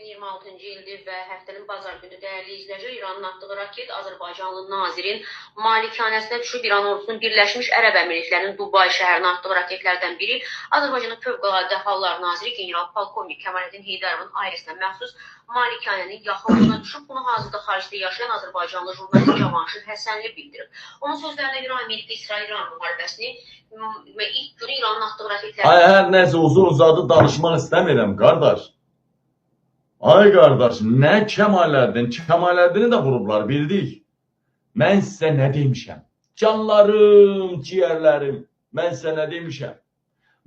2026-cı ildir və həftənin bazar günü dəyərli izləyicilər, İranın atdığı raket Azərbaycanlı nazirin malikanəsinə düşüb. İran ordusunun Birləşmiş Ərəb Əmirliklərinin Dubay şəhərinə atdığı raketlərdən biri Azərbaycanın Fövqəladə Hallar naziri general-polkovnik Kəmaləddin Heydarovun ailəsinə məxsus malikanənin yaxınlığına düşüb. Bunu hazırda xaricdə yaşayan Azərbaycanlı jurnalist Cavanşir Həsənli bildirib. Onun sözlərinə görə Amerika-İsrail-İran müharibəsini və ilk günü İranın atdığı raketlərdən... Hər nəsə uzun-uzadı danışmaq istəmirəm, qardaş. Ay qardaş, nə Kəmaləddini də vurublar, bildik. Mən sizə nə demişəm? Canlarım, ciyərlərim, mən sizə nə demişəm?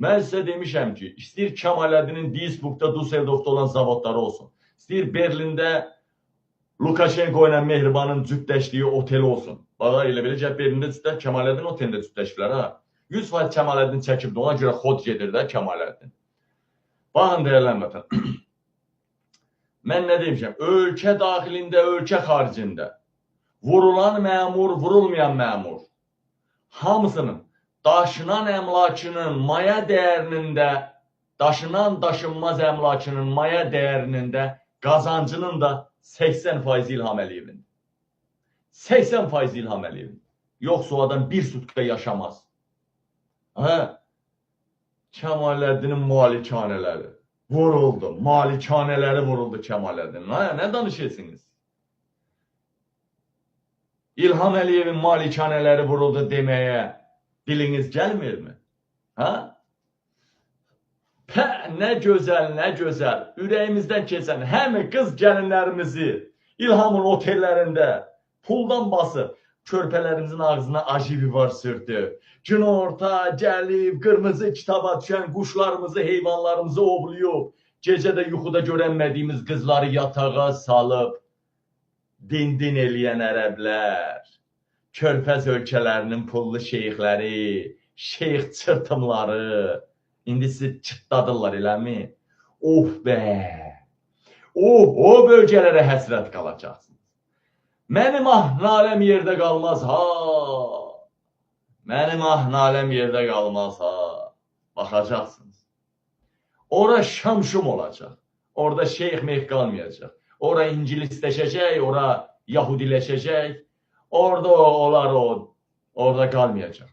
Mən sizə demişəm ki, istəyir Kəmaləddinin Duisburgda, Düsseldorfda olan zavodları olsun. İstəyir Berlində Lukashenko ilə Mehribanın cütləşdiyi otel olsun. Bax, elə belə gəl Berlində cütləş, Kəmaləddin otelində cütləşdilər, ha? 100% Kəmaləddin çəkibdi, ona görə xod gedir də Kəmaləddin. Baxın, deyərlən vətən. Mən nə demişəm? Ölkə daxilində, ölkə xaricində vurulan məmur, vurulmayan məmur hamısının daşınan əmlakının maya dəyərinin daşınan daşınmaz əmlakının maya dəyərinin qazancının da 80% İlham Əliyevin. 80% İlham Əliyevin. Yoxsa o adam bir sutka yaşamaz. Kəmaləddinin malikanələri vuruldu. Malikanələri vuruldu Kəmaləddin. Nə danışırsınız? İlham Əliyevin malikanələri vuruldu deməyə diliniz gəlmirmi? Nə gözəl, nə gözəl. Ürəyimizdən keçən həmi qız gəlinlərimizi İlhamın otellərində puldan basıb körpələrimizin ağzına ajivivar sürdü. Günorta gəlib, qırmızı kitaba düşən quşlarımızı, heyvanlarımızı ovluyub, gecə də yuxuda görənmədiyimiz qızları yatağa salıb, din eləyən ərəblər, körpəz ölkələrinin pullu şeyxləri, şeyx çırtımları, indi sizi çıtladırlar, eləmi? Oh be! O bölgələrə həsrət qalacaqsınız. Mənim naləm yerdə qalmaz, ha! Mənim naləm yerdə qalmaz, ha! Baxacaqsınız. Ora şam-şum olacaq. Orada şeyx-meyx qalmayacaq. Ora ingilisləşəcək, ora yahudiləşəcək. Orada olar o. Orada qalmayacaq.